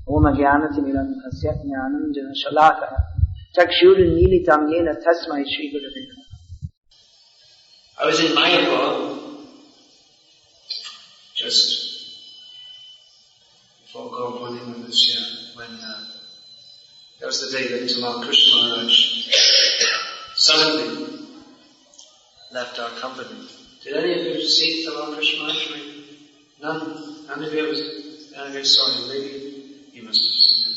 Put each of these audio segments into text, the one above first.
Om Jnanatimirandhasya Jnananjana Shalakaya Chakshurunmilitam Yena Tasmai Shri Gurave Namaha. I was in Mayapur just before Gaur Purnima this year, when that was the day that Tamal Krishna Maharaj suddenly left our company. Did any of you see Tamal Krishna Maharaj? None of you saw him. Maybe you must have seen him.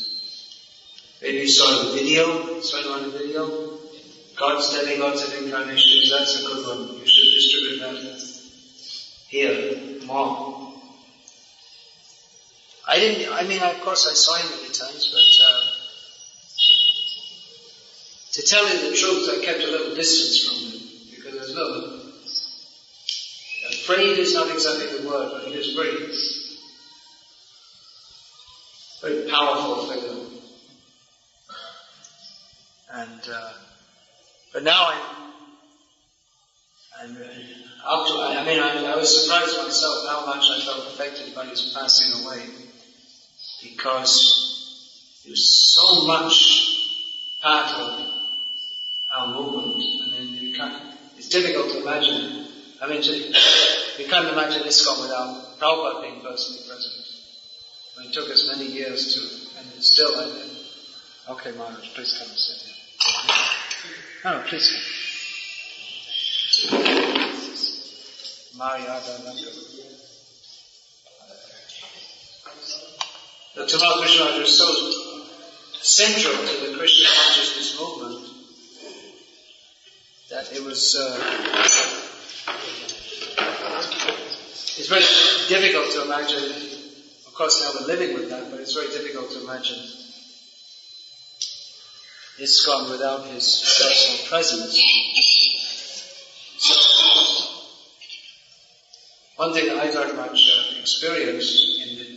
Maybe you saw the video. Saw him on the video. God's demigods of incarnations. That's a good one. You should distribute that here more. Of course I saw him many times, but to tell you the truth, I kept a little distance from him, because I was a little afraid is not exactly the word, but he was very powerful figure. And but now I was surprised myself how much I felt affected by his passing away, because he was so much part of our movement. It's difficult to imagine. You can't imagine ISKCON without Prabhupada being personally present. It took us many years to, and still I did. Okay, Maharaj, please come and sit here. No, please come. Mariada Nadu. The Tamal Krishna Maharaj was so central to the Krishna consciousness movement that it was it's very difficult to imagine. Of course now we're living with that, but it's very difficult to imagine ISKCON without his personal presence. So, one thing that I very much experienced in the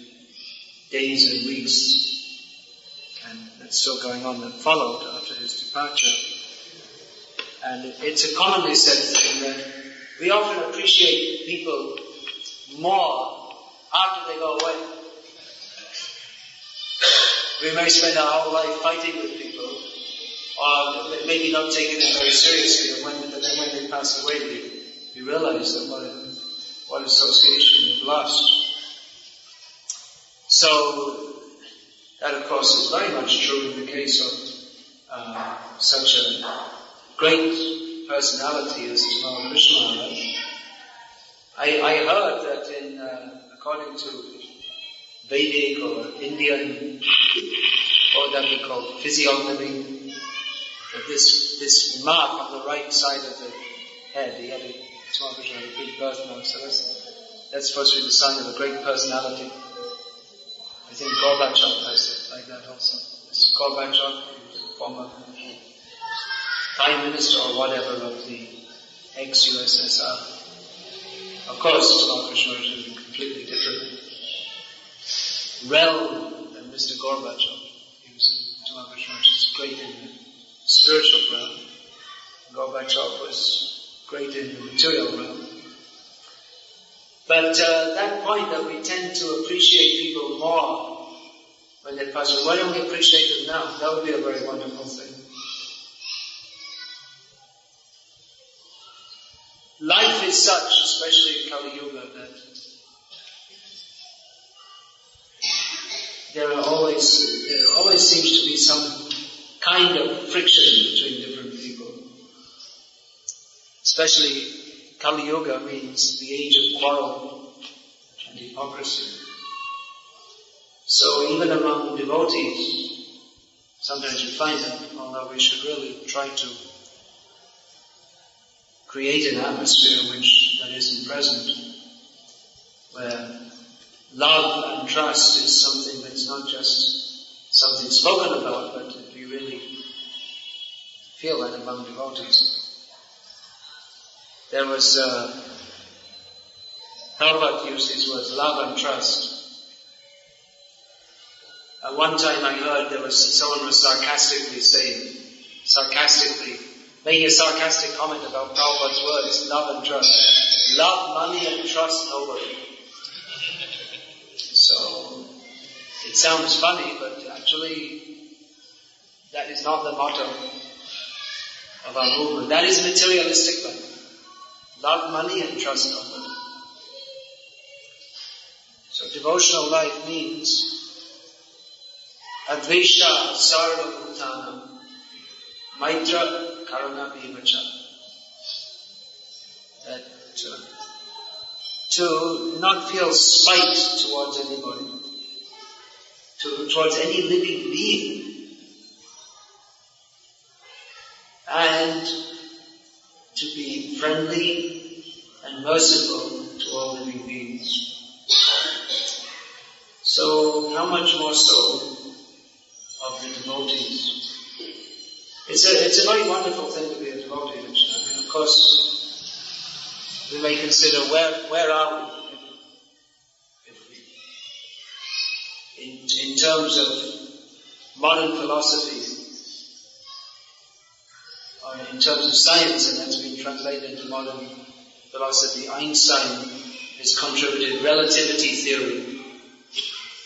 days and weeks, and that's still going on, that followed after his departure, and it's a commonly said thing that we often appreciate people more after they go away. We may spend our whole life fighting with people, or maybe not taking them very seriously, but then when they pass away, we realize that what association we've lost. So, that of course is very much true in the case of such a great personality as Tamal Krishna Maharaj. I heard that according to Vedic or Indian, or that we call physiognomy, that this mark on the right side of the head, Tamal Krishna had a big birthmark, so that's supposed to be the sign of a great personality. I think Gorbachev has it like that also. This is Gorbachev, former Prime Minister or whatever of the ex-USSR. Of course, Tamal Krishna is in a completely different realm than Mr. Gorbachev. Tamal Krishna was great in the spiritual realm. Gorbachev was great in the material realm. But that point that we tend to appreciate people more when they pass away, why don't we appreciate them now? That would be a very wonderful thing. Life is such, especially in Kali Yuga, that there always seems to be some kind of friction between different people. Especially Kali Yuga means the age of quarrel and hypocrisy. So even among devotees, sometimes you find that, although we should really try to create an atmosphere that isn't present, where love and trust is something that's not just something spoken about, but we really feel that among devotees. There was, Prabhupada used these words, love and trust. At one time I heard someone was making a sarcastic comment about Prabhupada's words, love and trust. Love money and trust nobody. So, it sounds funny, but actually that is not the motto of our movement. That is materialistic life. Love money and trust God. So devotional life means Advesha Sarva Bhutanam Maitra Karuna Bhivacha. That to not feel spite towards anybody, towards any living being, and to be friendly and merciful to all living beings. So, how much more so of the devotees? It's a very wonderful thing to be a devotee. I mean, of course, we may consider where are we in terms of modern philosophy, or in terms of science, and that's been translated into modern philosophy. Einstein has contributed relativity theory,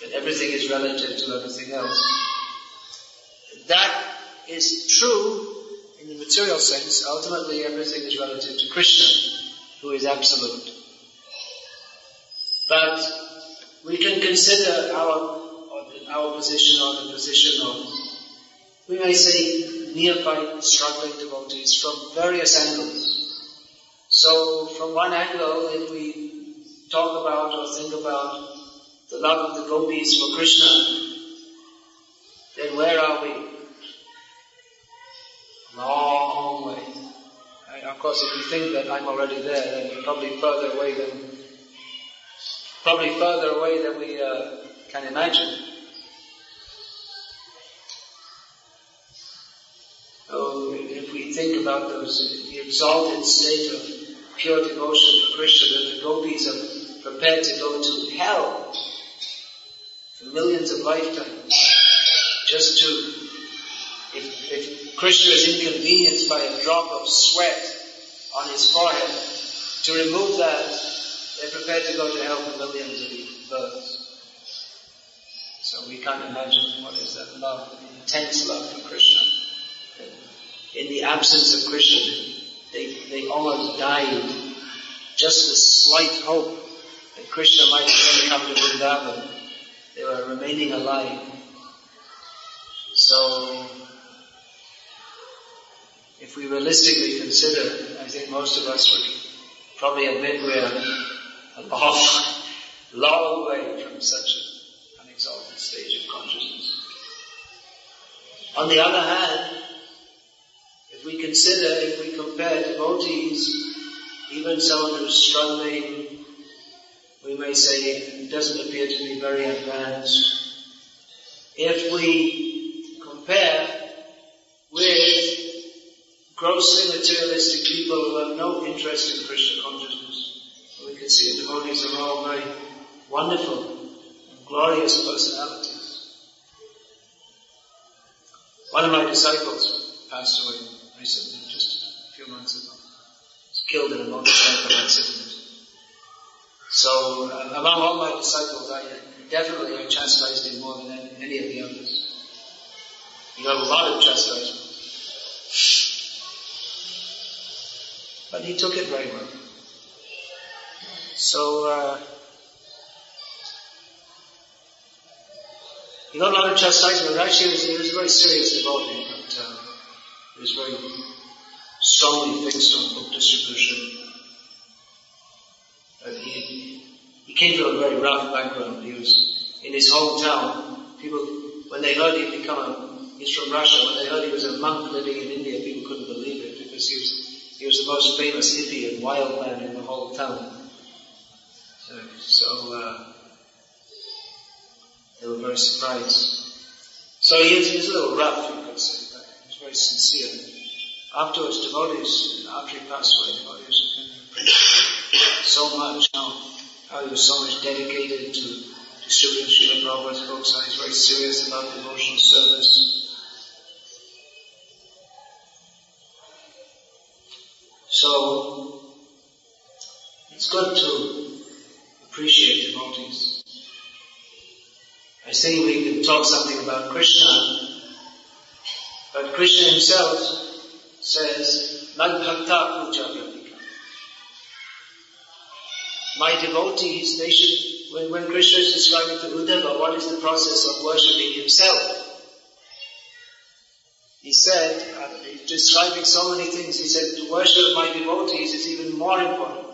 that everything is relative to everything else. That is true in the material sense. Ultimately, everything is relative to Krishna, who is absolute. But we can consider our position or the position of, we may say, neophyte, struggling devotees from various angles. So, from one angle, if we talk about or think about the love of the gopis for Krishna, then where are we? Long way. Of course, if you think that I'm already there, then we're probably further away than we can imagine. So, if we think about the exalted state of pure devotion for Krishna, that the gopis are prepared to go to hell for millions of lifetimes, just to, if Krishna is inconvenienced by a drop of sweat on his forehead, to remove that, they're prepared to go to hell for millions of births. So we can't imagine what is that love, intense love for Krishna. In the absence of Krishna, they almost died. Just the slight hope that Krishna might again come to Vrindavan, they were remaining alive. So, if we realistically consider, I think most of us would probably admit we're a long way from such an exalted stage of consciousness. On the other hand, if we compare devotees, even someone who's struggling, we may say doesn't appear to be very advanced. If we compare with grossly materialistic people who have no interest in Krishna consciousness, we can see devotees are all very wonderful and glorious personalities. One of my disciples passed away recently, just a few months ago. He was killed in a motorcycle accident. So, among all my disciples, I chastised him more than any of the others. He got a lot of chastisement. But he took it very well. So, he got a lot of chastisement. Actually, he was a very serious devotee, but he was very strongly fixed on book distribution. But he came from a very rough background. He was in his hometown. People, when they heard he's from Russia. When they heard he was a monk living in India, people couldn't believe it because he was the most famous hippie and wild man in the whole town. So they were very surprised. So he was a little rough, you could say, but he was very sincere. Afterwards, devotees, after he passed away, devotees appreciated so much how he was so much dedicated to distributing Srila Prabhupada's books, how he was very serious about devotional service. So, it's good to appreciate devotees. I think we can talk something about Krishna, but Krishna himself says, Mad Bhakta Puja Vyapika. My devotees, they should, when Krishna is describing to Uddhava what is the process of worshipping himself, he said, he's describing so many things, he said, to worship my devotees is even more important.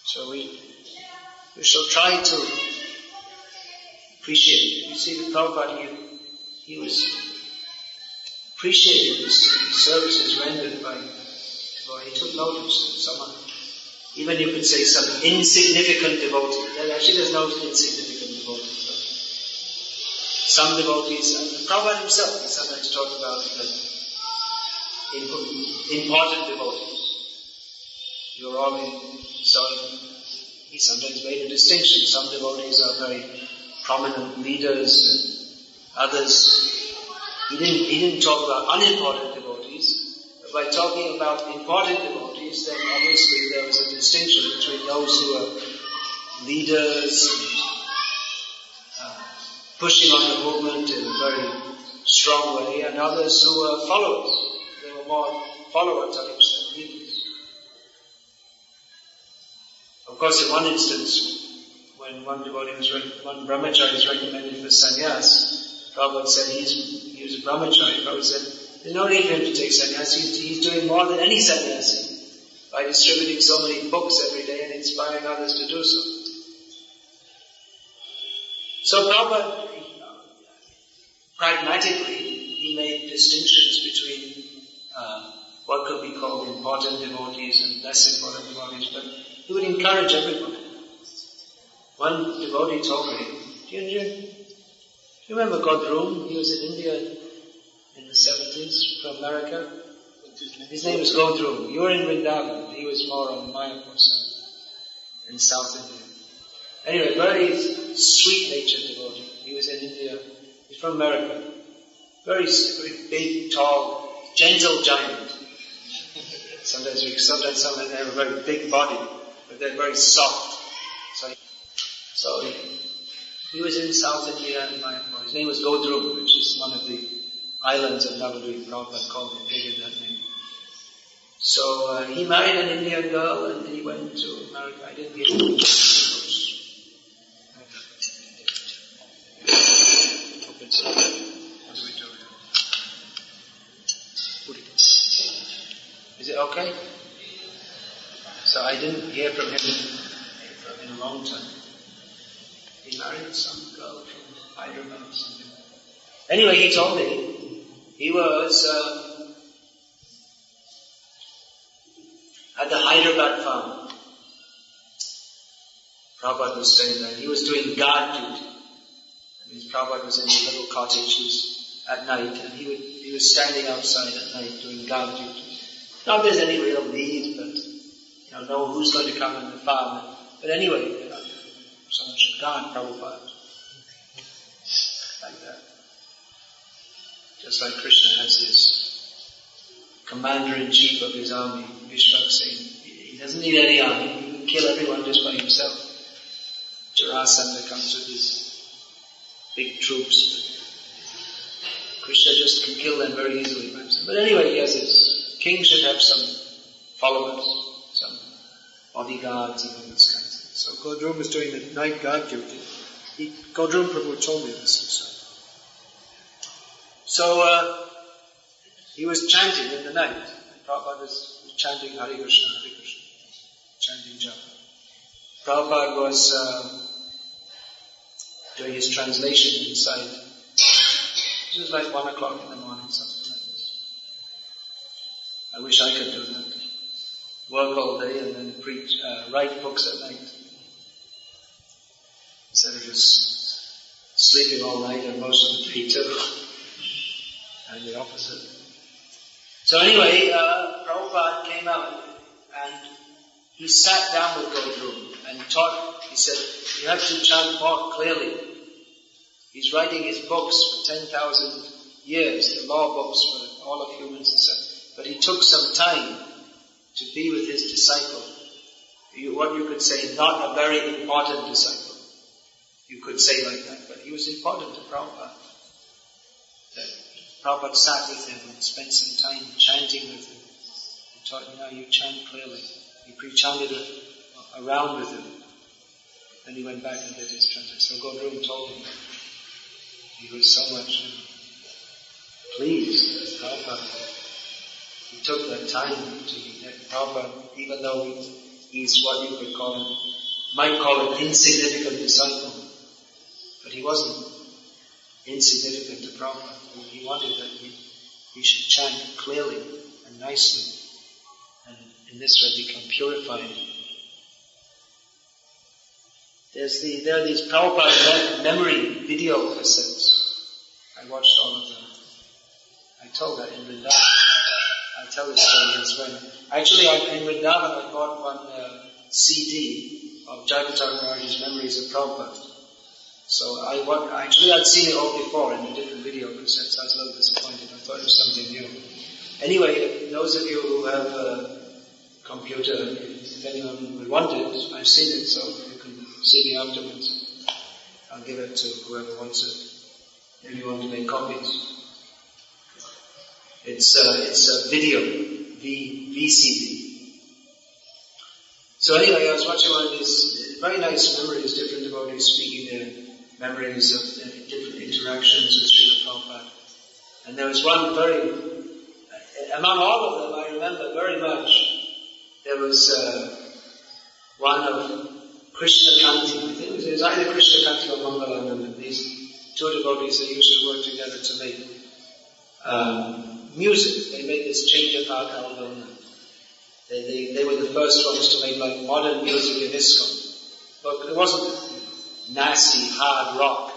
So we shall try to appreciate it. You see, the Prabhupada, he was appreciating the services rendered by, well, he took notice of someone, even you could say some insignificant devotee. Actually, there's no insignificant devotee. Some devotees, and Prabhupada himself, he sometimes talked about important devotees. You're all in, so he sometimes made a distinction. Some devotees are very prominent leaders, and others, he didn't talk about unimportant devotees, but by talking about important devotees, then obviously there was a distinction between those who are leaders, pushing on the movement in a very strong way, and others who were followers. They were more follower types than leaders. Of course, in one instance, when one brahmachari was recommended for sannyas, Prabhupada said he was a brahmachari. Prabhupada said, there's no need for him to take sannyas. He's doing more than any sannyasi by distributing so many books every day and inspiring others to do so. So Prabhupada, pragmatically, he made distinctions between what could be called important devotees and less important devotees, but he would encourage everybody. One devotee told me, do you remember Godrum? He was in India in the 70s from America. His name was Godrum. You were in Vrindavan. He was more on the Mayapur side, in South India. Anyway, very sweet-natured devotee. He was in India. He's from America. Very big, tall, gentle giant. Sometimes they have a very big body, but they're very soft. So he was in South India in Mayapur. His name was Godrum, which is one of the islands of Nadu. Prabhupada called it big in that name. So he married an Indian girl and he went to America. I didn't get it. What do we do? Is it okay? So I didn't hear from him in a long time. He married some girl from Hyderabad or something. Anyway, he told me he was at the Hyderabad farm. Prabhupada was staying there. He was doing guard duty. Prabhupada was in a little cottage at night, and he was standing outside at night doing guard duty. Not that there's any real need, but know who's going to come in the farm. But anyway, someone should guard Prabhupada. Like that. Just like Krishna has his commander-in-chief of his army, Vishwak Singh. He doesn't need any army. He can kill everyone just by himself. Jarasandha comes with his big troops. Krishna just can kill them very easily by himself. But anyway, he has his king should have some followers, some bodyguards and all those kinds of things. So Godrum was doing the night guard duty. Godrum Prabhu told me this also. So he was chanting in the night. And Prabhupada was chanting Hare Krishna, Hare Krishna, chanting japa. Prabhupada was doing his translation inside. It was like 1 o'clock in the morning, something like this. I wish I could do that. Work all day and then write books at night. Instead of just sleeping all night and most of the day too. And the opposite. So anyway, Prabhupada came out and he sat down with Godrum and taught. He said, you have to chant more clearly. He's writing his books for 10,000 years, the law books for all of humans and stuff. But he took some time to be with his disciple what you could say, not a very important disciple. You could say like that, but he was important to Prabhupada. Prabhupada sat with him and spent some time chanting with him. He taught, you chant clearly. He pre-chanted around with him. Then he went back and did his chanting. So Gopal told him, he was so much pleased with Prabhupada. He took that time to get Prabhupada, even though he's what you could might call an insignificant disciple. But he wasn't insignificant to Prabhupada. He wanted that he should chant clearly and nicely, and in this way become purified. There are these Prabhupada memory video cassettes. I watched all of them. I told that in Vrindavan. I'll tell the story as well. Actually, in Vrindavan I bought one CD of Jayapataka Maharaj's memories of Prabhupada. So I'd seen it all before in a different video cassettes. I was a little disappointed. I thought it was something new. Anyway, those of you who have a computer, if anyone would want it, I've seen it, so you can see me afterwards. I'll give it to whoever wants it. If you want to make copies. It's a video, VCD. So anyway, I was watching one of these very nice memories, different devotees speaking their memories of different interactions with Srila Prabhupada. And there was one among all of them I remember very much, there was one of Krishna Kanti. I think it was either Krishna Kanti or Mangalandam. These two devotees that used to work together to make music. They made this Change of Heart album. They were the first ones to make like modern music in ISKCON. But it wasn't nasty, hard rock,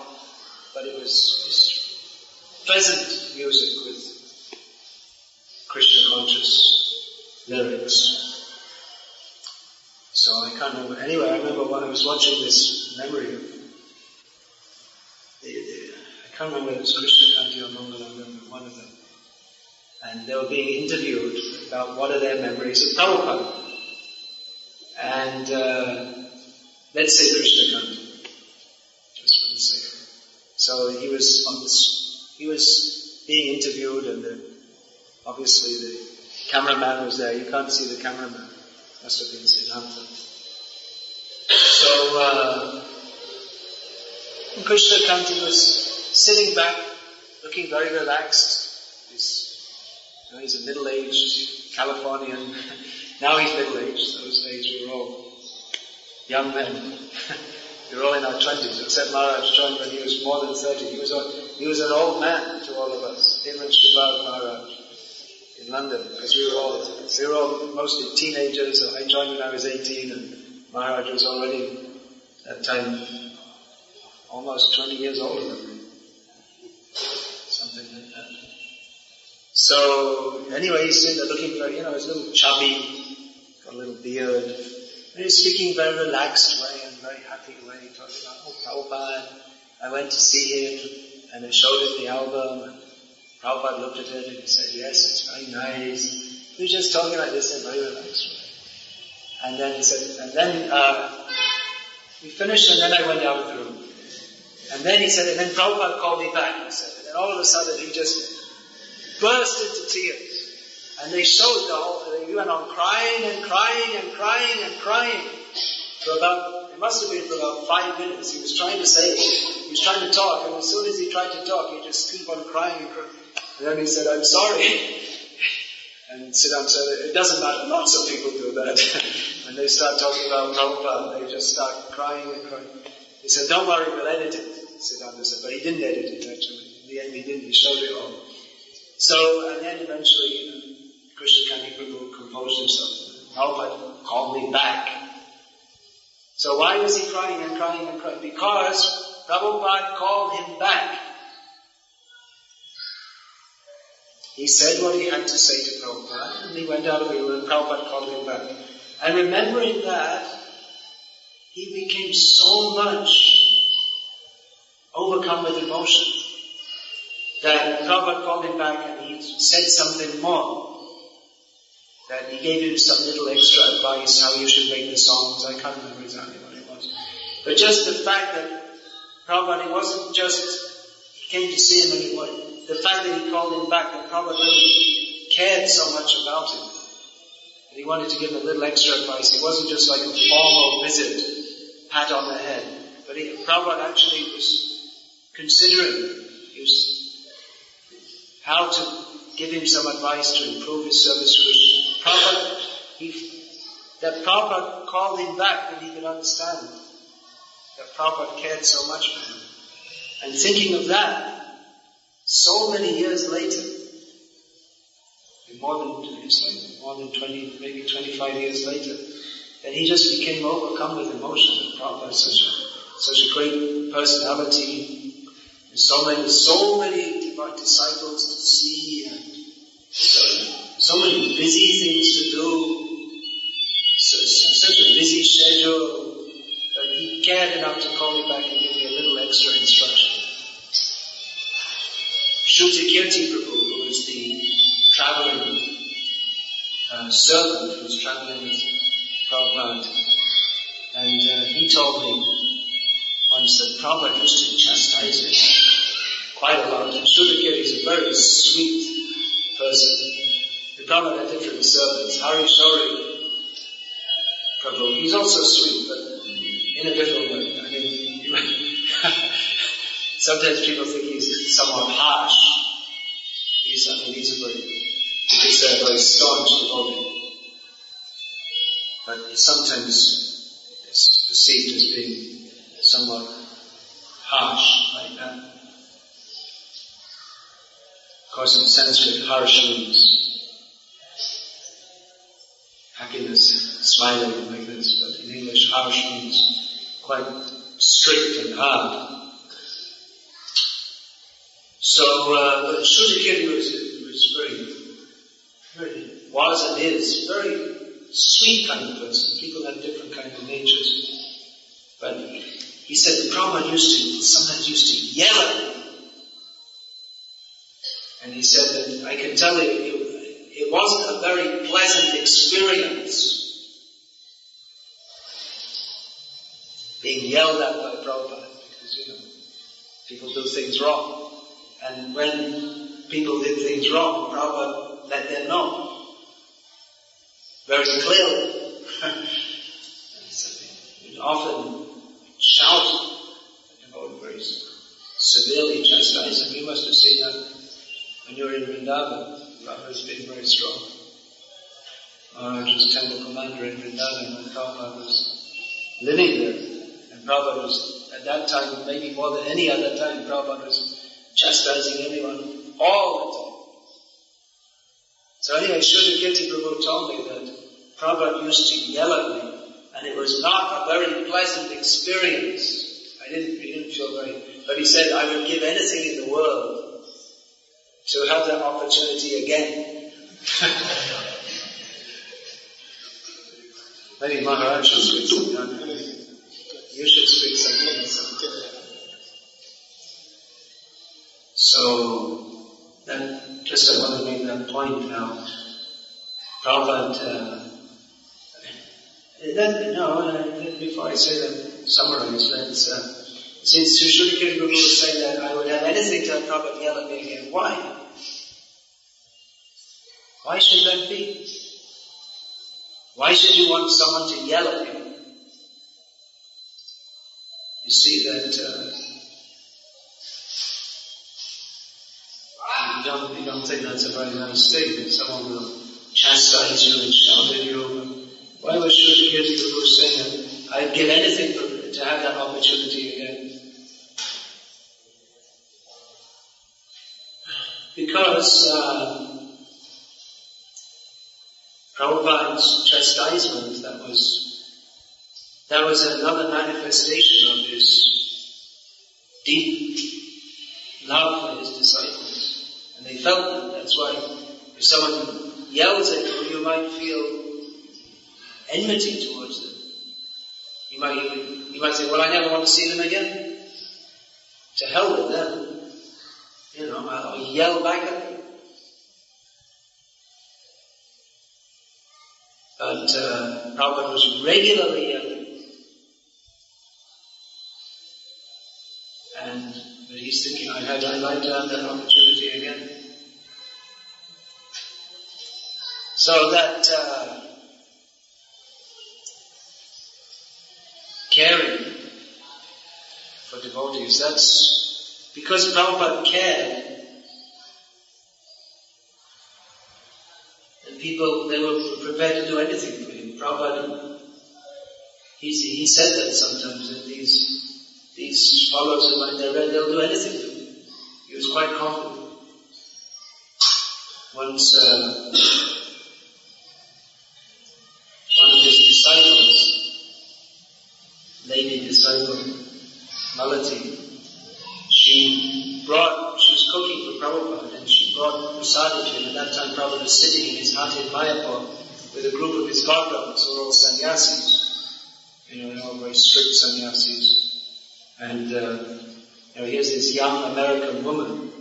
but it was just pleasant music with Krishna conscious lyrics. So I can't remember. Anyway, I remember when I was watching this memory of I can't remember if it was Krishna Kanti or Mangalam, but one of them. And they were being interviewed about what are their memories of Prabhupada. And let's say Krishna Kanti. Just for the sake. So he was being interviewed, and obviously the cameraman was there. You can't see the cameraman. Must have been Siddhanta. So Krishna Kanti was sitting back, looking very relaxed. He's a middle-aged Californian. Now he's middle-aged. Those days we were all young men. We were all in our 20s, except Maharaj joined when he was more than 30. He was an old man to all of us. Him and Srila Maharaj in London, because we were all mostly teenagers. So I joined when I was 18, and Maharaj was already at that time almost 20 years older than me. Something like that. So, anyway, he's sitting there looking very, he's a little chubby, got a little beard, and he's speaking very relaxed way and very happy way. He talks about, Prabhupada, I went to see him, and I showed him the album, and Prabhupada looked at it, and he said, yes, it's very nice. He was just talking like this in a very relaxed way. And then he said, we finished, and then I went out of the room. And then he said, and then Prabhupada called me back, he said, and then all of a sudden he just burst into tears. And they showed he went on crying and crying and crying and crying. It must have been for about 5 minutes. He was trying to talk, and as soon as he tried to talk, he just keep on crying and crying. And then he said, I'm sorry. And Siddhanta said, it doesn't matter, lots of people do that. When they start talking about Prabhupada, they just start crying and crying. He said, don't worry, we'll edit it, Siddhanta said. But he didn't edit it, actually. In the end, he didn't. He showed it all. So, and then eventually, Krishna Kanti Prabhu composed himself. Prabhupada called me back. So why was he crying and crying and crying? Because Prabhupada called him back. He said what he had to say to Prabhupada, and he went out of the room, and Prabhupada called him back. And remembering that, he became so much overcome with emotion that Prabhupada called him back and he said something more. that he gave him some little extra advice how you should make the songs. I can't remember exactly what it was. But just the fact that Prabhupada, it wasn't just he came to see him and the fact that he called him back, that Prabhupada really cared so much about him. And he wanted to give him a little extra advice. It wasn't just like a formal visit, pat on the head. But Prabhupada actually was considering how to give him some advice to improve his service to Krishna. That Prabhupada called him back when he could understand that Prabhupada cared so much for him. And thinking of that, so many years later, more than 20, maybe 25 years later, that he just became overcome with emotion. That Prabhupada is such a great personality, and so many disciples to see, and so many busy things to do, such a busy schedule, that he cared enough to call me back and give me a little extra instruction. Shruti Kirti Prabhu, who was the traveling servant who was traveling with Prabhupada, and he told me once that Prabhupada used to chastise him quite a lot. And Shruti Kirti is a very sweet person. The Prabhupada had different servants. Hari Shori Prabhu, he's also sweet, but in a different way. I mean, sometimes people think he's somewhat harsh. He's a very staunch devotee. But sometimes it's perceived as being somewhat harsh like that. Of course, in Sanskrit, harsh means happiness, smiling like this, but in English, harsh means quite strict and hard. So, Shruti Kirti was and is very sweet kind of person. People have different kind of natures. But he said the Prabhupada sometimes used to yell at me. And he said that I can tell you, it wasn't a very pleasant experience being yelled at by Prabhupada, because people do things wrong. And when people did things wrong, Prabhupada let them know very clearly. He'd often shout, very severely chastise him. You must have seen that when you were in Vrindavan. Prabhupada was being very strong. I was temple commander in Vrindavan when Prabhupada was living there. And Prabhupada was, at that time, maybe more than any other time, Prabhupada was chastising everyone all the time. So anyway, Shruti Kirti Prabhu told me that Prabhupada used to yell at me, and it was not a very pleasant experience. He didn't feel very, but he said, I would give anything in the world to have that opportunity again. Maybe Maharaj should speak something. You should speak something. So, just I want to make that point now. Prabhupada, before I say that, summarize that. Since Shruti Kirti Prabhu was saying that I would have anything to have Prabhupada yell at me again, why? Why should that be? Why should you want someone to yell at you? You see that you don't think that's a very nice thing, that someone will chastise you and shout at you. Why was Shruti Kirti Prabhu saying that I'd give anything to have that opportunity again? Because Prabhupada's chastisement, that was another manifestation of his deep love for his disciples. And they felt that. That's why if someone yells at you, you might feel enmity towards them. You might say, well, I never want to see them again. To hell with them. I'll yell back at them. But Prabhupada was regularly yelling. But he's thinking, I'd like to have that opportunity again. So that caring for devotees, that's because Prabhupada cared. And people, they were prepared to do anything for him. Prabhupada, he said that sometimes, that these followers of mine, they'll do anything for me. He was quite confident. Once, one of his disciples, lady disciple, Malati, she was cooking for Prabhupada and she brought prasadam to him. At that time Prabhupada was sitting in his hut in Mayapur with a group of his godbrothers who were all sannyasis. They're all very strict sannyasis. And here's this young American woman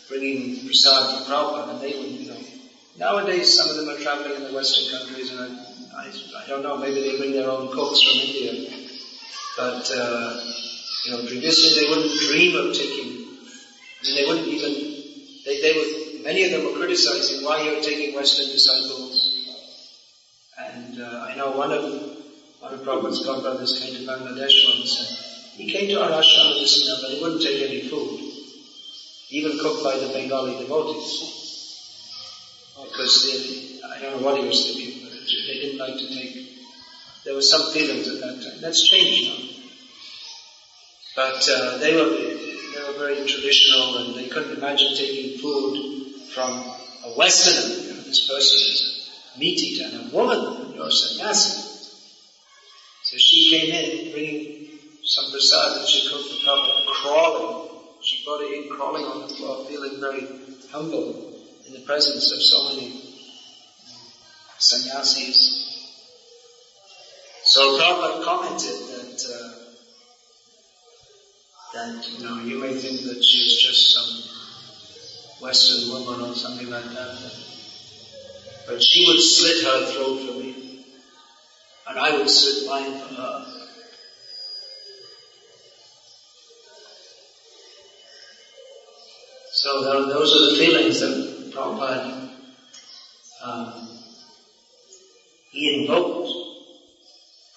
bringing prasadam to Prabhupada, and they would, nowadays some of them are traveling in the Western countries, and I don't know, maybe they bring their own cooks from India. But, previously they wouldn't dream of taking, they wouldn't even, many of them were criticizing why you're taking Western disciples. And I know one of Prabhupada's godbrothers came to Bangladesh once, and he came to our ashram and but he wouldn't take any food, even cooked by the Bengali devotees. Because I don't know what he was thinking, but they didn't like to take, there were some feelings at that time. That's changed now. But they were very traditional, and they couldn't imagine taking food from a Westerner. This person is a meat eater and a woman, you're a sannyasi. So she came in bringing some prasad that she cooked for Prabhupada, crawling. She brought it in crawling on the floor, feeling very humble in the presence of so many sannyasis. So Prabhupada commented that you may think that she's just some Western woman or something like that, but she would slit her throat for me, and I would slit mine for her. So those are the feelings that Prabhupada he invoked.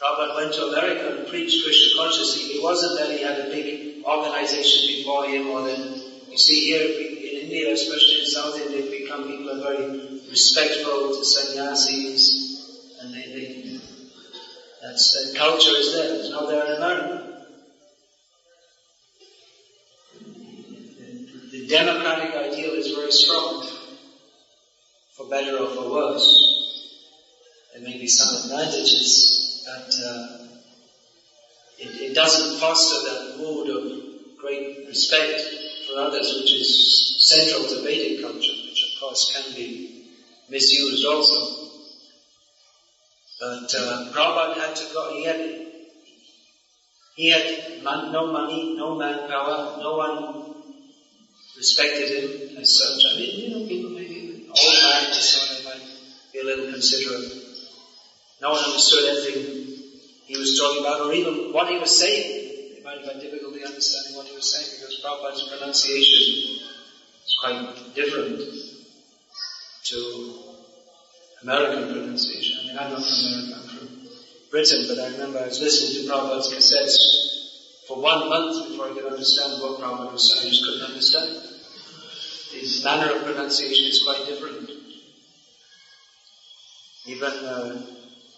Prabhupada went to America and preached Krishna consciously. It wasn't that he had a big organization before him, or that, you see here in India, especially in South India, people are very respectful to sannyasis, and that culture is there. It's not there in America. The democratic ideal is very strong, for better or for worse. There may be some advantages, but it doesn't foster that mood of great respect for others, which is central to Vedic culture, which of course can be misused also. But Prabhupada had to go. He had no money, no manpower, no one respected him as such. I mean, people maybe old man or so, they might be a little considerate. No one understood anything he was talking about, or even what he was saying. They might have had difficulty understanding what he was saying, because Prabhupada's pronunciation is quite different to American pronunciation. I mean, I'm not from America, I'm from Britain, but I remember I was listening to Prabhupada's cassettes for 1 month before I could understand what Prabhupada was saying. I just couldn't understand. His manner of pronunciation is quite different. Even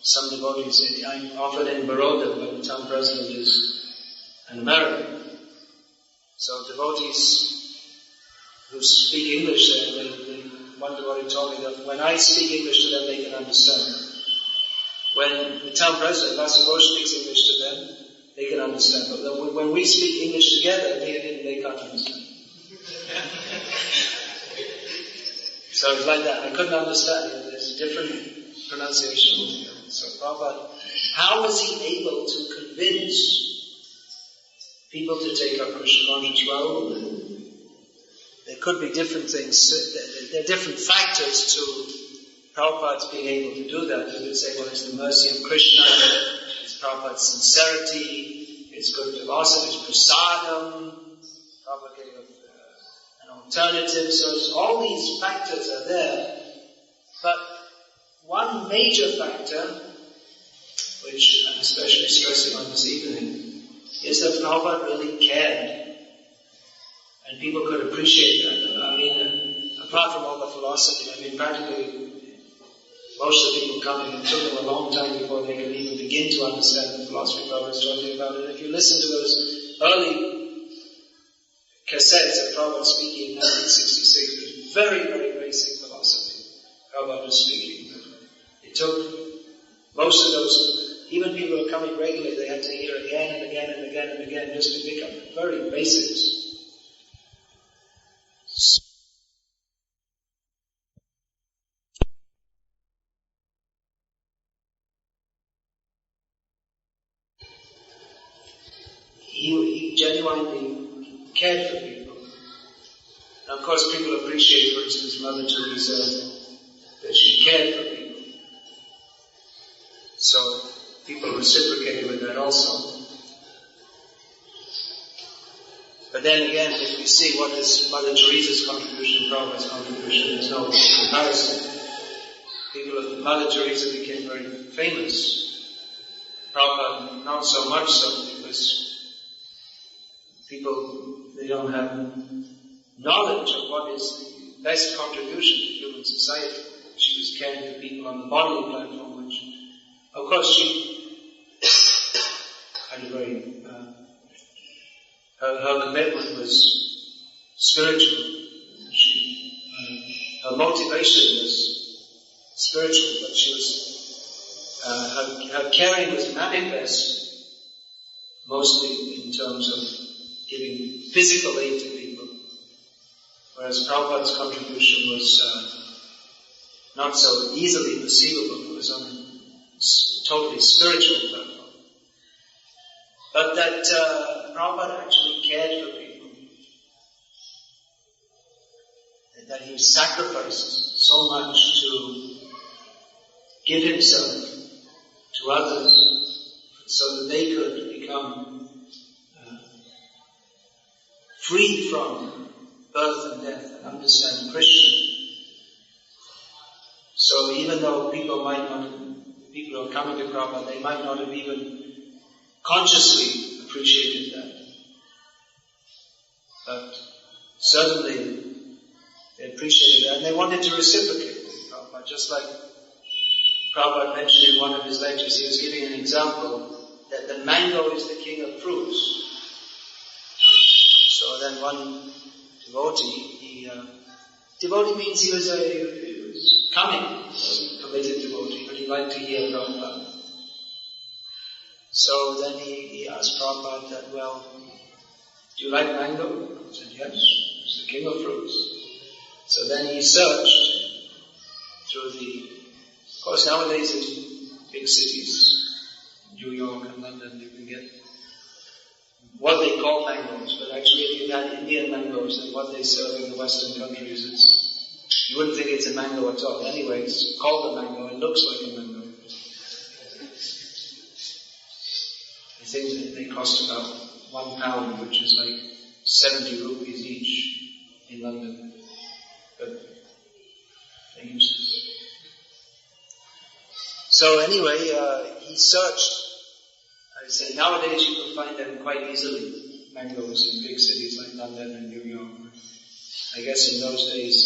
some devotees, I'm often in Baroda, but the town president is an American. So devotees who speak English there, one devotee told me that when I speak English to them, they can understand. When the town president, Vasubodh, speaks English to them, they can understand. But when we speak English together, they can't understand. So it's like that. I couldn't understand. There's different pronunciation. So Prabhupada, how was he able to convince people to take up Krishna consciousness? Well, there could be different things. There are different factors Prabhupada's being able to do that, we would say, well, it's the mercy of Krishna, it's Prabhupada's sincerity, it's good philosophy, it's prasadam, Prabhupada gave an alternative, so all these factors are there. But one major factor, which I'm especially stressing on this evening, is that Prabhupada really cared. And people could appreciate that. I mean, apart from all the philosophy, I mean, practically, most of the people coming, it took them a long time before they could even begin to understand the philosophy Prabhupada was talking about. And if you listen to those early cassettes of Prabhupada speaking in 1966, it was very, very basic philosophy Prabhupada was speaking. It took most of those, even people who were coming regularly, they had to hear again and again and again and again just to pick up very basics. He genuinely cared for people. And of course people appreciate, for instance, Mother Teresa, that she cared for people. So people reciprocated with that also. But then again, if we see what is Mother Teresa's contribution, Prabhupada's contribution, there's no comparison. People of Mother Teresa became very famous. Prabhupada not so much so, because people, they don't have knowledge of what is the best contribution to human society. She was caring for people on the bodily platform, which, of course, she had a very, her commitment was spiritual. Her motivation was spiritual, but she was, her caring was manifest mostly in terms of giving physical aid to people, whereas Prabhupada's contribution was not so easily perceivable. It was on a totally spiritual platform. But that Prabhupada actually cared for people, that he sacrificed so much to give himself to others so that they could become free from birth and death and understand Krishna. So even though people who are coming to Prabhupada, they might not have even consciously appreciated that. But certainly they appreciated that and they wanted to reciprocate with Prabhupada. Just like Prabhupada mentioned in one of his lectures, he was giving an example that the mango is the king of fruits. So then one devotee, devotee means he was coming, he wasn't a committed devotee, but he liked to hear Prabhupada. So then he asked Prabhupada that, well, do you like mango? He said, yes, it's the king of fruits. So then he searched through of course nowadays in big cities, New York and London, you can get what they call mangoes, but actually if you had Indian mangoes and what they serve in the Western countries, you wouldn't think it's a mango at all. Anyway, it's called a mango, it looks like a mango. I think that they cost about £1, which is like 70 rupees each in London. But they're useless. So anyway, he searched. I say nowadays you can find them quite easily, mangoes in big cities like London and New York. I guess in those days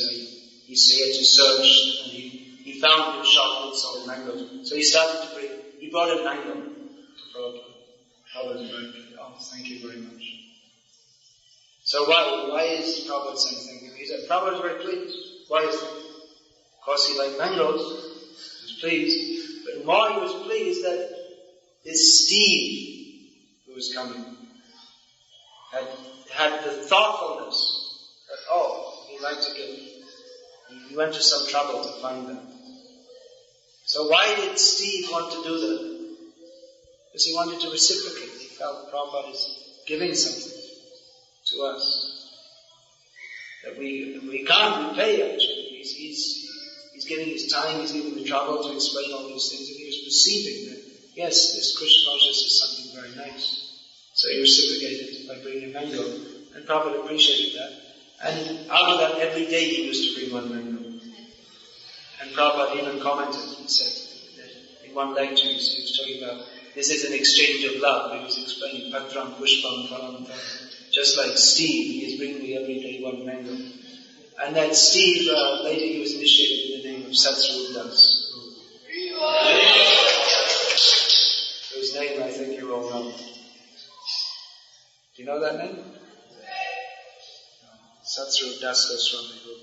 he had to search and he found a shop that sold mangoes. So he started to he brought a mango to Prabhupada. Prabhupada was very good. Oh, thank you very much. So why is Prabhupada saying thank you? He said, Prabhupada was very pleased. Why is that? Of course he liked mangoes. He was pleased. But more he was pleased that this Steve who was coming had the thoughtfulness that, he liked to give. He went to some trouble to find them. So why did Steve want to do that? Because he wanted to reciprocate. He felt Prabhupada is giving something to us that we can't repay actually. He's he's giving his time, he's giving the trouble to explain all these things, and he was perceiving that, yes, this Krishna consciousness is something very nice. So he reciprocated by bringing a mango, and Prabhupada appreciated that. And after that, every day he used to bring one mango. And Prabhupada even commented, he said, that in one lecture he was talking about, this is an exchange of love. He was explaining, Patram Pushpam Phalam. Just like Steve, he is bringing me every day one mango. And that Steve, later he was initiated in the name of Satsrudas, whose name I think you all know. Do you know that name? Satsrudas Swami, who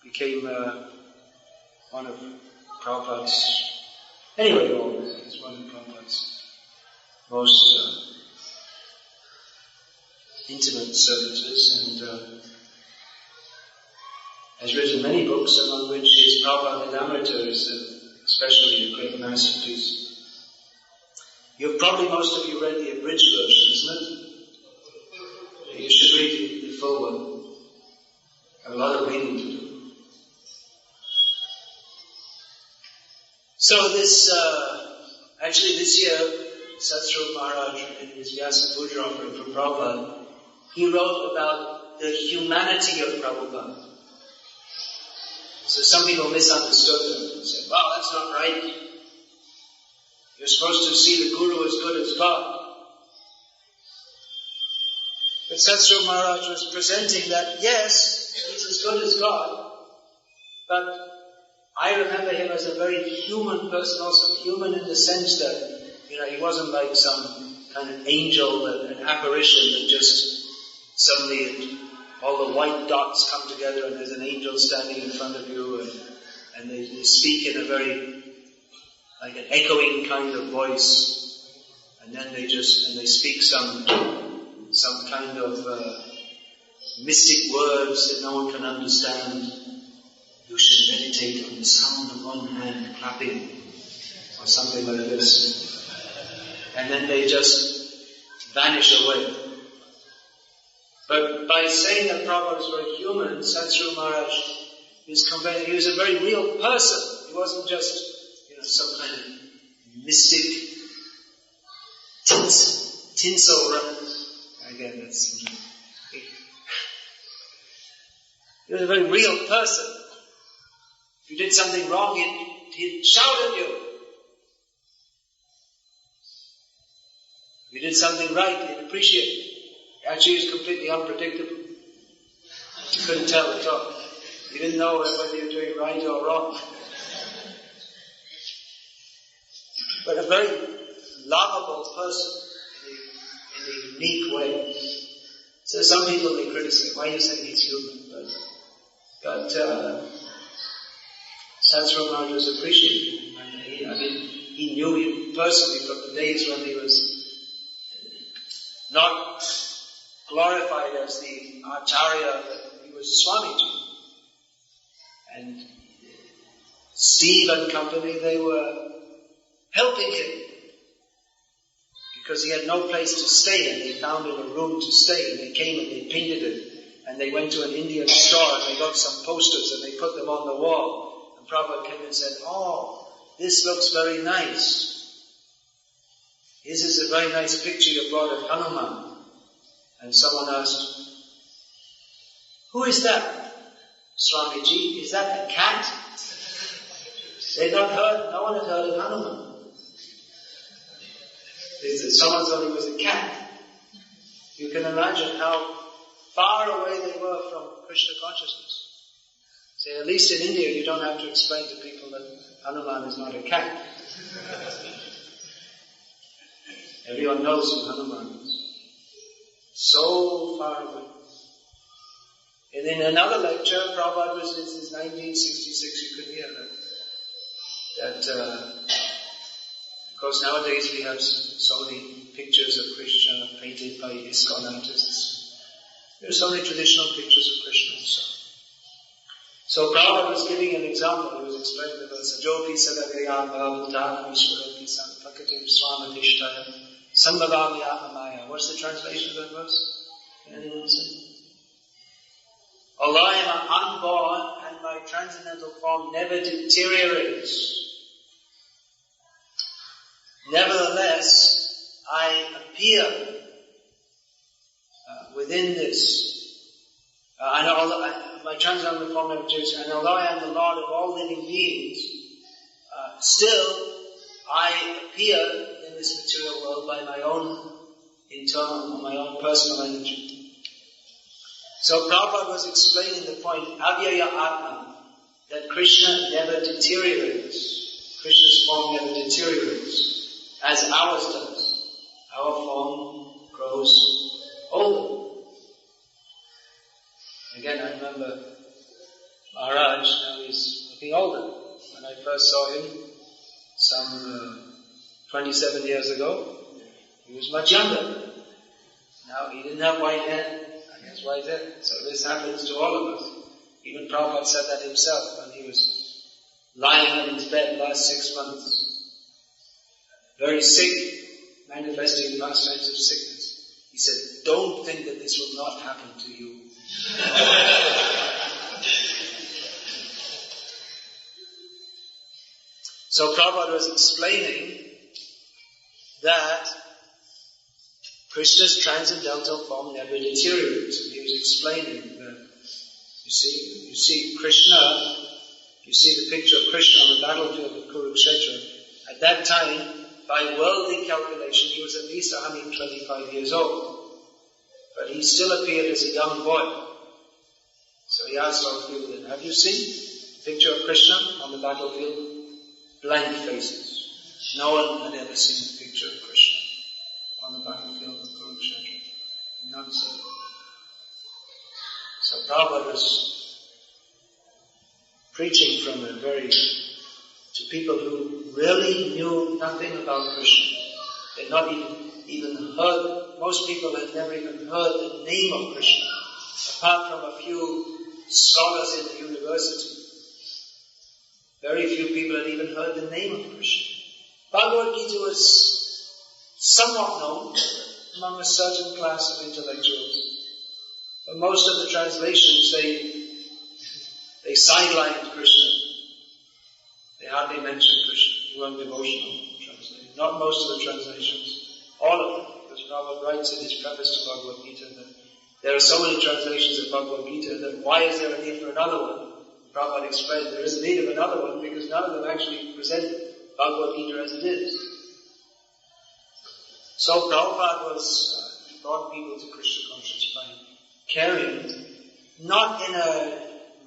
became one of Prabhupada's, anyway, he's one of Prabhupada's most intimate servitors, and has written many books, among which his Prabhupada Vidamrita is especially a great masterpiece. Most of you read the abridged version, isn't it? You should read the full one. Have a lot of reading to do. So this year, Satsru Maharaj, in his Vyasa Puja offering from Prabhupada, he wrote about the humanity of Prabhupada. So some people misunderstood him and said, wow, that's not right. You're supposed to see the Guru as good as God. But Satsru Maharaj was presenting that, yes, he's as good as God, but I remember him as a very human person also. Human in the sense that, he wasn't like some kind of angel, an apparition that just suddenly all the white dots come together and there's an angel standing in front of you and they speak in a very, like an echoing kind of voice, and then they speak some kind of mystic words that no one can understand. You should meditate on the sound of one hand clapping, or something like this. And then they just vanish away. But by saying that Prabhupada was very human, Satsru Maharaj is conveying he was a very real person. He wasn't just, some kind of mystic tinsel. Again, that's... He was a very real person. If you did something wrong, he'd shout at you. If you did something right, he'd appreciate it. Actually, he was completely unpredictable. You couldn't tell at all. You didn't know whether you were doing right or wrong. But a very lovable person in a unique way. So some people may criticize, why are you saying he's human? But Satsru Maharaj was appreciating him. He knew him personally from the days when he was not glorified as the Acharya, but he was Swamiji. And Steve and company, they were helping him because he had no place to stay, and they found him a room to stay, and they came and they painted it, and they went to an Indian store and they got some posters and they put them on the wall, and Prabhupada came and said, oh, this looks very nice. This is a very nice picture you brought of Hanuman. And someone asked, who is that? Swamiji, is that a cat? They had not heard, no one had heard of Hanuman. Someone thought he was a cat. You can imagine how far away they were from Krishna consciousness. So at least in India you don't have to explain to people that Hanuman is not a cat. Everyone knows who Hanuman is. So far away. And in another lecture, Prabhupada was, this is 1966, you could hear that of course nowadays we have so many pictures of Krishna painted by ISKCON artists. There are so many traditional pictures of Krishna also. So Prabhupada was giving an example. He was explaining the verse, Jopi sadagayam bhavutanam ishwaropi sampakatim swamadishtaya sambhavami atmamaya. What's the translation of that verse? Can anyone say? Although I am unborn and and my transcendental form never deteriorates. Nevertheless, I appear within this. And although my transcendental form never deteriorates, and although I am the Lord of all living beings, still I appear in this material world by my own internal, my own personal energy. So Prabhupada was explaining the point, Avyaya Atma, that Krishna never deteriorates. Krishna's form never deteriorates, as ours does. Our form grows older. Again, I remember Maharaj, now he's looking older. When I first saw him, some 27 years ago, he was much younger. Now, he didn't have white hair. I guess white hair. So this happens to all of us. Even Prabhupada said that himself when he was lying on his bed last 6 months. Very sick, manifesting vast signs of sickness. He said, don't think that this will not happen to you. So Prabhupada was explaining that Krishna's transcendental form never deteriorates. And he was explaining that, you see Krishna, you see the picture of Krishna on the battlefield of Kurukshetra. At that time, by worldly calculation, he was at least 125 years old. But he still appeared as a young boy. So he asked all the people then, have you seen the picture of Krishna on the battlefield? Blank faces. No one had ever seen a picture of Krishna on the battlefield of Kurukshetra. Not seen. So Prabhupada was preaching to people who really knew nothing about Krishna. They'd not even heard, most people had never even heard the name of Krishna, apart from a few scholars in the university. Very few people had even heard the name of Krishna. Bhagavad Gita was somewhat known among a certain class of intellectuals. But most of the translations, they sidelined Krishna. They hardly mentioned Krishna. They weren't devotional translations. Not most of the translations. All of them. Because Prabhupada writes in his preface to Bhagavad Gita that there are so many translations of Bhagavad Gita that why is there a need for another one? Prabhupada explained there is a need of another one because none of them actually present Bhagavad Gita as it is. So Prabhupada brought people to Krishna consciousness by caring, not in a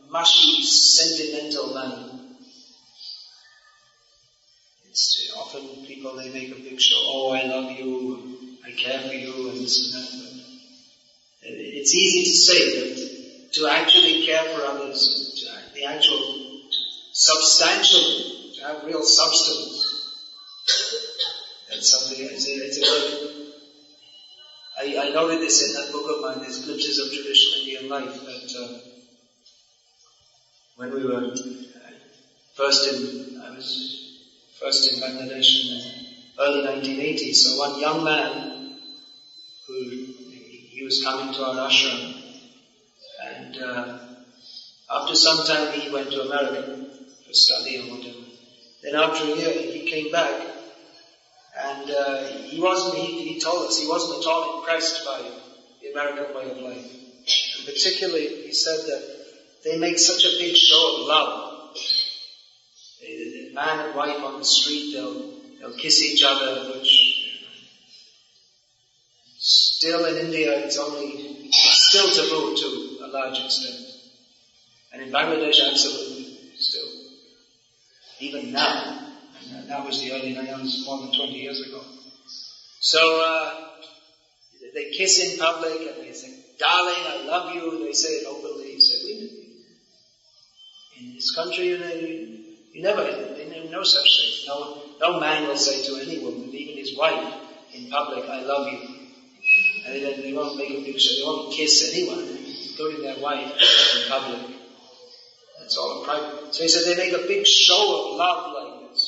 mushy, sentimental manner. It's often people, they make a big show, oh, I love you, I care for you, and this and that. But it's easy to say that to actually care for others, the actual substantial, to have real substance, that's something, it's a good, I noted this in that book of mine, there's glimpses of traditional Indian life, that when we were I was first in Bangladesh in the early 1980s, so one young man he was coming to our ashram, and after some time he went to America for study or whatever. Then after a year he came back, and he told us he wasn't at all impressed by the American way of life. And particularly he said that they make such a big show of love. The man and wife on the street, they'll kiss each other, which still in India it's still taboo to a large extent. And in Bangladesh, absolutely, still. Even now. And that was the early 90s, more than 20 years ago. So, they kiss in public and they say, darling, I love you. They say it openly. He said, in this country, you never, no such thing. No man will say to any woman, even his wife, in public, I love you. And they won't make a big show. They won't kiss anyone, including their wife, in public. It's all private. So he said they make a big show of love like this.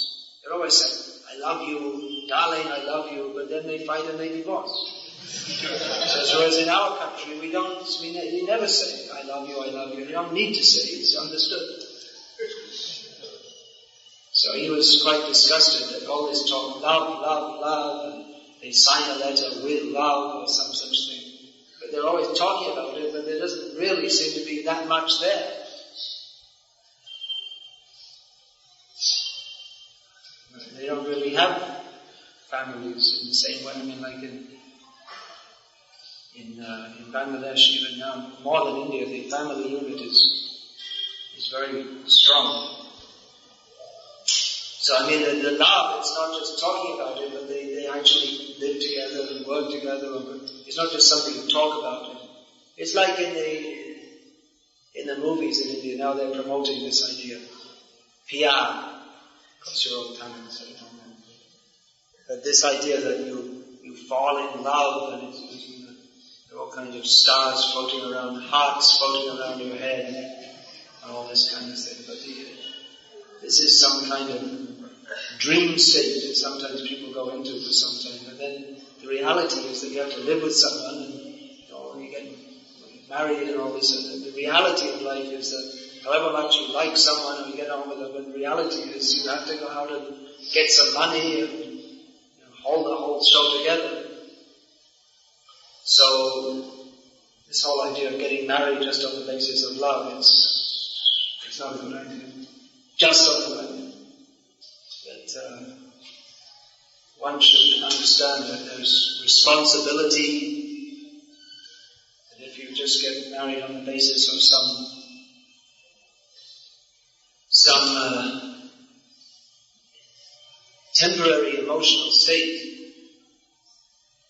They're always saying, I love you, darling, I love you, but then they fight and they divorce. So whereas in our country, we never say, I love you, I love you. You don't need to say, it's understood. So he was quite disgusted that all this talk, love, love, love, and they sign a letter with love or some such thing. But they're always talking about it, but there doesn't really seem to be that much there. They don't really have families in the same way. I mean, like in Bangladesh, even now, more than India, the family unit is very strong. So I mean, the love, it's not just talking about it, but they actually live together and work together. It's not just something you talk about it. It's like in the movies in India, now they're promoting this idea. PR. Because you're all Tamil, so you don't know. But this idea that you fall in love and there are all kinds of stars floating around, hearts floating around your head, and all this kind of thing. But this is some kind of dream state that sometimes people go into for some time. But then the reality is that you have to live with someone and you get married and all this. And the reality of life is that however much you like someone and you get on with them, but the reality is you have to go out and get some money and hold the whole show together. So this whole idea of getting married just on the basis of love, it's not a good idea. Just on the idea. That one should understand that there's responsibility, that if you just get married on the basis of some temporary emotional state,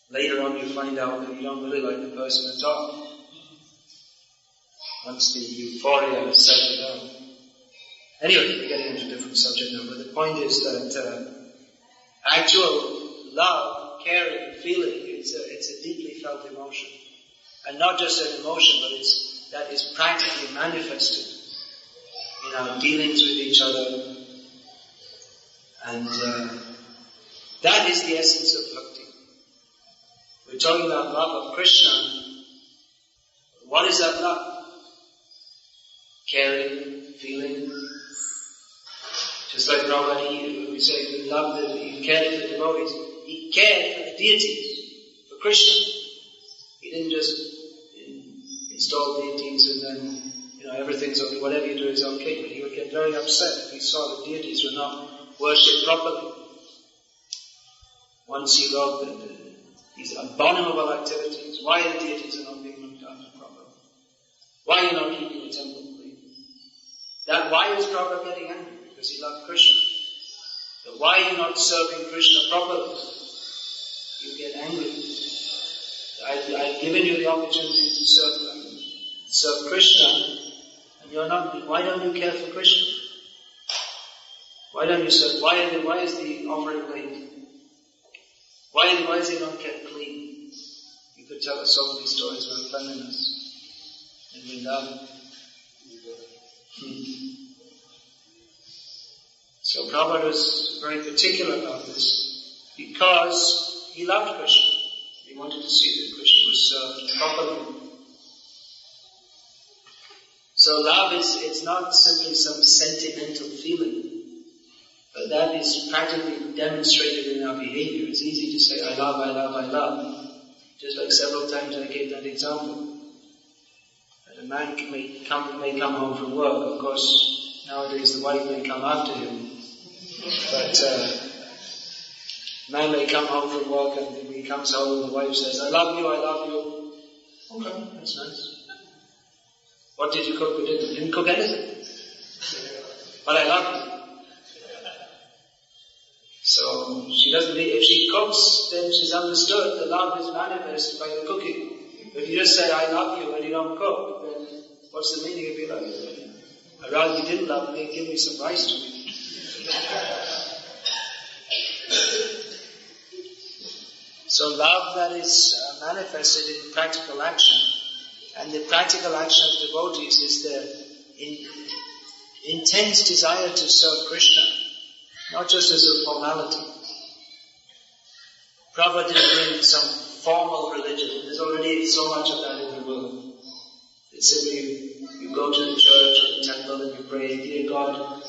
later on you find out that you don't really like the person at all. Once the euphoria has settled down. Anyway, we're getting into a different subject now, but the point is that actual love, caring, feeling, it's a deeply felt emotion. And not just an emotion, but that is practically manifested in our dealings with each other. And that is the essence of bhakti. We're talking about love of Krishna. What is that love? Caring, feeling. Just like Prabhupada, we say he loved it, he cared for the devotees. He cared for the deities, for Krishna. He didn't just install deities and then, everything's okay, whatever you do is okay. But he would get very upset if he saw the deities were not worshipped properly. Once he wrote these abominable activities, why the deities are not being looked after properly? Why are you not keeping the temple clean? Why is Prabhupada getting angry? Because he loved Krishna. But why are you not serving Krishna properly? You get angry. I've given you the opportunity to serve Krishna, and you're not. Why don't you care for Krishna? Why don't you serve? Why is the offering late? Why is it not kept clean? You could tell us so many stories about cleanliness in Vrindavan. So Prabhupada was very particular about this because he loved Krishna. He wanted to see that Krishna was served properly. So love it's not simply some sentimental feeling, but that is practically demonstrated in our behavior. It's easy to say, I love, I love, I love. Just like several times I gave that example. That a man may come home from work. Of course, nowadays the wife may come after him. But man may come home from work and when he comes home and the wife says, I love you, I love you. Okay, that's nice. What did you cook? We didn't cook anything. But I love you. So she doesn't need, if she cooks, then she's understood the love is manifest by the cooking. If you just say, I love you, and you don't cook, then what's the meaning of your love? I'd rather you didn't love me and give me some rice to eat. So love that is manifested in practical action, and the practical action of devotees is their intense desire to serve Krishna, not just as a formality. Prabhupada didn't bring some formal religion. There's already so much of that in the world. simply you go to the church or the temple and you pray, "Dear God,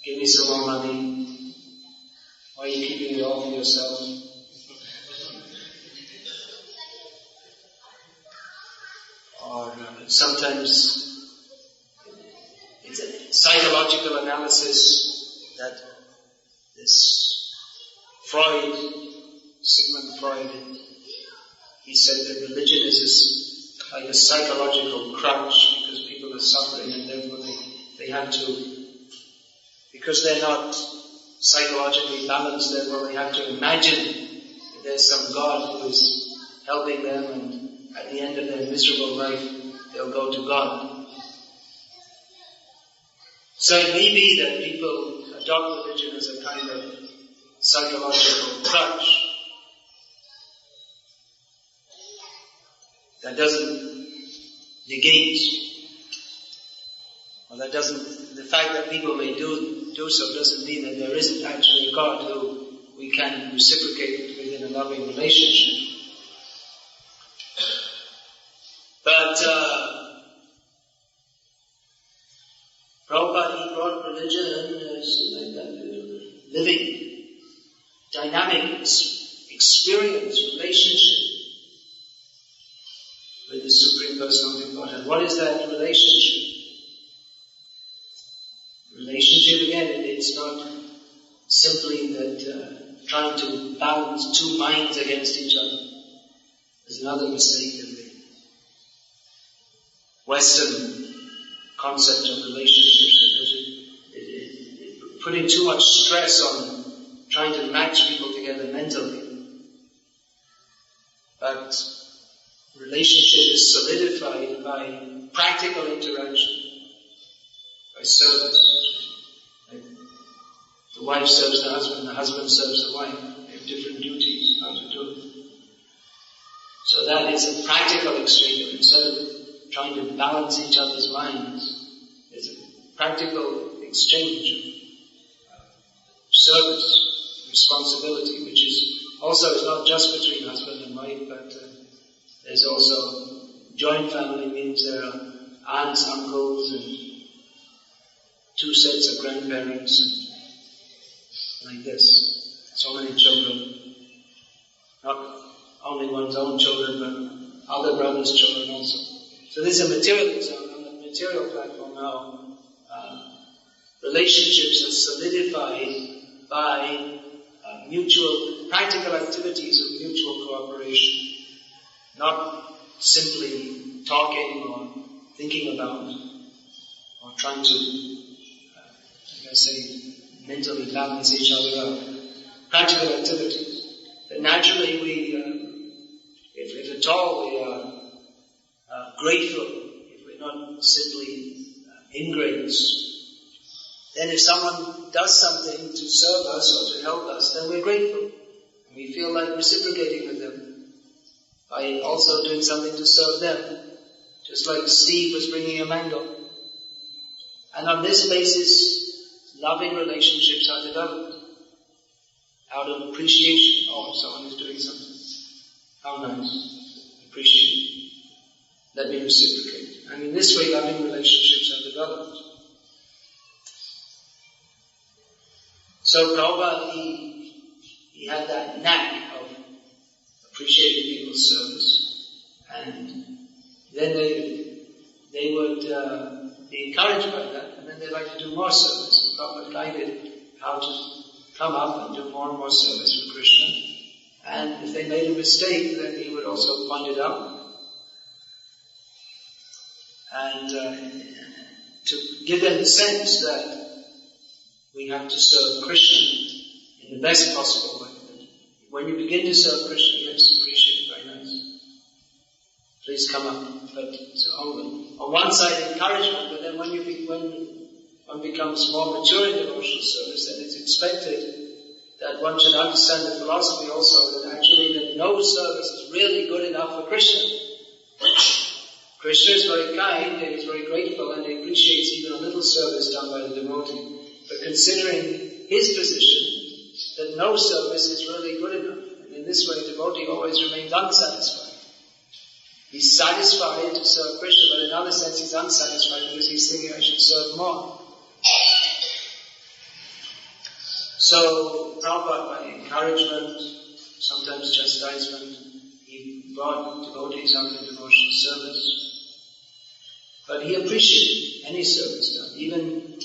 give me some more money. Why are you keeping it all for yourself?" Or sometimes it's a psychological analysis that this Sigmund Freud, he said that religion is like a psychological crutch because people are suffering and therefore they have to, because they're not psychologically balanced, therefore they have to imagine that there's some God who is helping them and at the end of their miserable life they'll go to God. So it may be that people adopt religion as a kind of psychological crutch that doesn't negate, or that doesn't, the fact that people may do so doesn't mean that there isn't actually a God who we can reciprocate within a loving relationship. But Prabhupada, he brought religion as like that living, dynamic experience, relationship with the Supreme Personality of Godhead. What is that relationship? Relationship, again, it's not simply that trying to balance two minds against each other. There's another mistake in the Western concept of relationships. Putting too much stress on trying to match people together mentally. But relationship is solidified by practical interaction, by service. Like the wife serves the husband serves the wife. They have different duties, how to do it. So that is a practical exchange. Instead of trying to balance each other's minds, there's a practical exchange of service, responsibility, which is not just between husband and wife, but there's also joint family, means there are aunts, uncles, and two sets of grandparents, and like this. So many children, not only one's own children, but other brothers' children also. So this is a materialism. On the material platform now, relationships are solidified by practical activities of mutual cooperation. Not simply talking or thinking about or trying to, mentally balance each other out. Practical activities. But naturally if at all we are grateful, if we're not simply ingrates, then if someone does something to serve us or to help us, then we're grateful. And we feel like reciprocating with them by also doing something to serve them. Just like Steve was bringing a mango. And on this basis, loving relationships are developed. Out of appreciation. Oh, someone is doing something. How nice. Appreciate it. Let me reciprocate. And in this way, loving relationships are developed. So Prabhupada, he had that knack of appreciating people's service, and then they would be encouraged by that, and then they'd like to do more service. Prabhupada guided how to come up and do more and more service for Krishna. And if they made a mistake, then he would also point it out. And to give them the sense that we have to serve Krishna in the best possible way. When you begin to serve Krishna, you have to appreciate it. Very nice. Please come up. But on one side, encouragement, but then when one becomes more mature in devotional service, then it's expected that one should understand the philosophy also that actually that no service is really good enough for Krishna. Krishna is very kind, and he's very grateful, and he appreciates even a little service done by the devotee. But considering his position, that no service is really good enough. And in this way, the devotee always remains unsatisfied. He's satisfied to serve Krishna, but in another sense he's unsatisfied because he's thinking I should serve more. So Prabhupada, by encouragement, sometimes chastisement, he brought devotees out in devotional service. But he appreciated any service done, even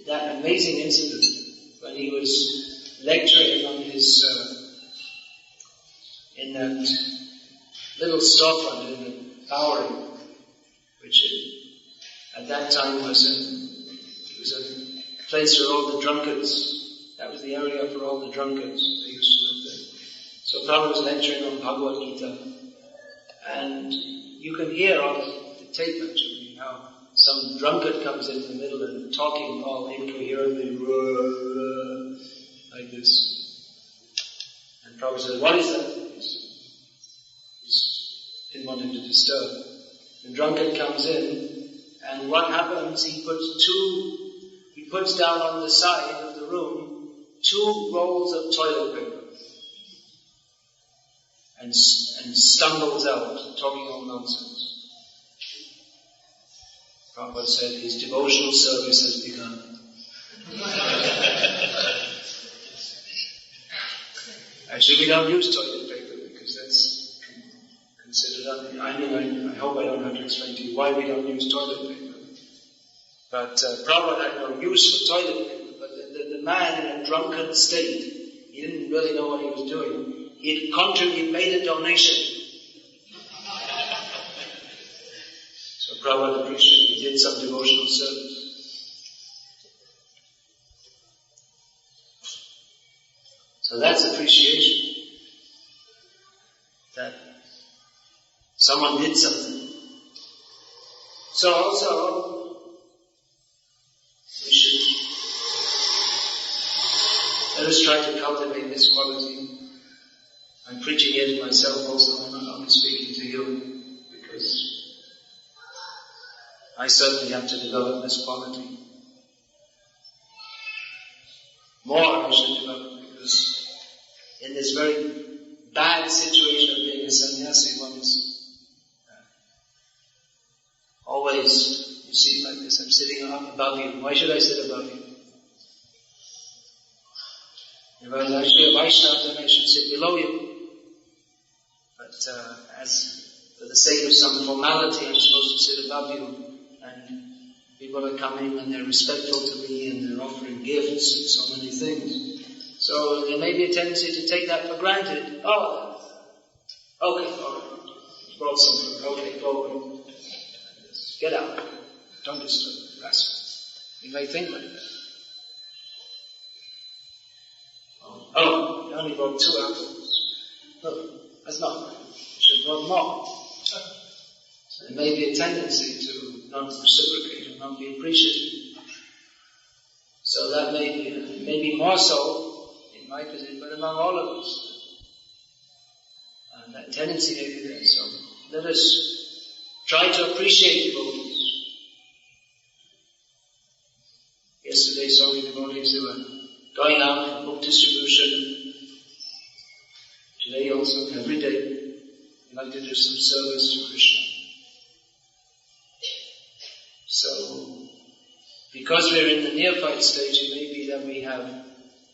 that amazing incident when he was lecturing on his, in that little storefront in the Bowery, which at that time was a place where all the drunkards, that was the area for all the drunkards, they used to live there. So Prabhupada was lecturing on Bhagavad Gita, and you can hear on the tape actually how some drunkard comes in the middle and talking all incoherently, like this. And Prabhupada said, what is that? He didn't want him to disturb. The drunkard comes in, and what happens, he puts down on the side of the room 2 rolls of toilet paper. And stumbles out, talking all nonsense. Prabhupada said his devotional service has begun. Actually, we don't use toilet paper because that's considered. I hope I don't have to explain to you why we don't use toilet paper. But Prabhupada had no use for toilet paper. But the man in a drunken state, he didn't really know what he was doing. He made a donation. So Prabhupada appreciated he did some devotional service. So that's appreciation. That someone did something. So also, we should let us try to cultivate this quality. I'm preaching here to myself also, I'm not only speaking to you, because I certainly have to develop this quality. More I should develop, because in this very bad situation of being a sannyasi, one is always, you see like this, I'm sitting up above you. Why should I sit above you? If I was actually a Vaishnava, then I should sit below you. But as for the sake of some formality, I'm supposed to sit above you, and people are coming and they're respectful to me and they're offering gifts and so many things. So there may be a tendency to take that for granted. Oh, okay, all right, brought something. Okay, go away. Get out. Don't disturb the rascal. You may think like that. Oh, you only brought 2 apples. No, that's not right. You should have brought more. So there may be a tendency to not reciprocate or not be appreciative. So that may be more so in my position, but among all of us. And that tendency may be there. So let us try to appreciate devotees. Yesterday, so many devotees who were going out for book distribution. Today also, every day, we like to do some service to Krishna. So, because we're in the neophyte stage, it may be that we have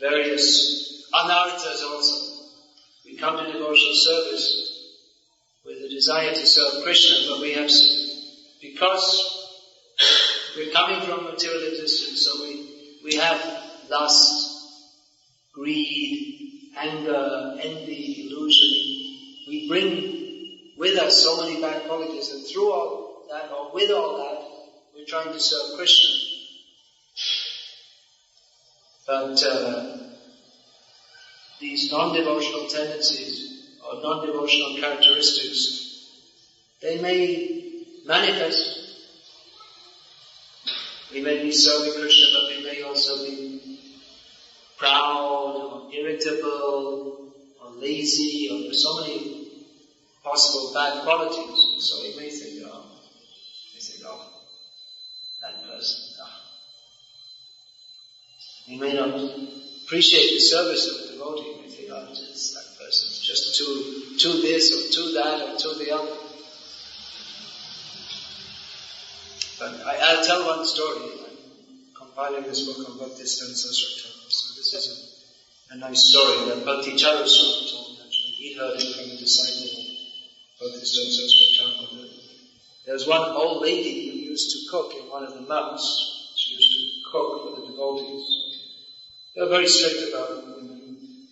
various anarthas also. We come to devotional service with a desire to serve Krishna, but we have, because we're coming from material existence, so we have lust, greed, anger, envy, illusion. We bring with us so many bad qualities, and through all that, or with all that, we're trying to serve Krishna. But these non-devotional tendencies or non-devotional characteristics, they may manifest. We may be serving Krishna, but we may also be proud or irritable or lazy, or there's so many possible bad qualities. So we may think, that person. We may not appreciate the service of a devotee. We think, that person is just too this or too that or too the other. I'll tell one story. I'm compiling this book on Bhakti Sastra. So this is a nice story that Bhakti Swami told, actually. He heard it from a disciple of Bhakti Sastra. There was one old lady who used to cook in one of the nuns. She used to cook for the devotees. They were very strict about women.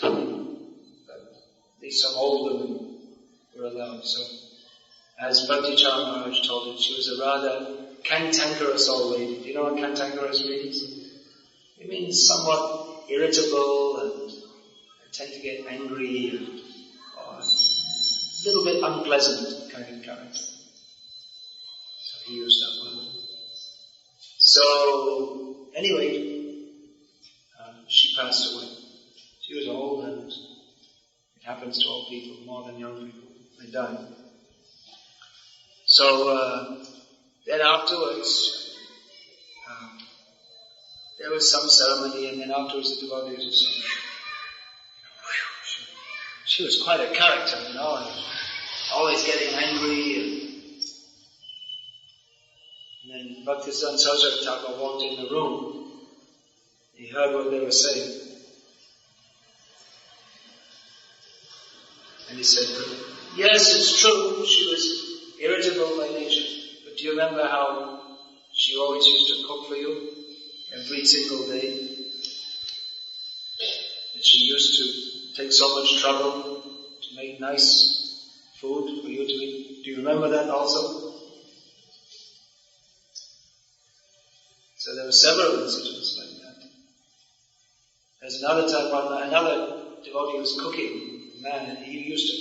At least some old women were allowed. So, as Bhakti Maharaj told it, she was a rather cantankerous old lady. Do you know what cantankerous means? It means somewhat irritable and tend to get angry and a little bit unpleasant kind of character. So he used that word. So, anyway, she passed away. She was old, and it happens to old people more than young people. They die. So, then afterwards, there was some ceremony, and then afterwards the devotees were saying, she was quite a character, and always getting angry. And then Bhaktisiddhanta Saraswati Thakur walked in the room. He heard what they were saying. And he said, yes, it's true, she was irritable by nature. But do you remember how she always used to cook for you every single day? And she used to take so much trouble to make nice food for you to eat. Do you remember that also? So there were several incidents like that. There's another time when another devotee was cooking, a man, and he used to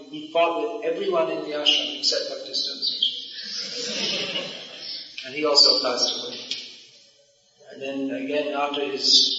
he fought with everyone in the ashram except Bhaktisiddhanta. And he also passed away. And then again, after his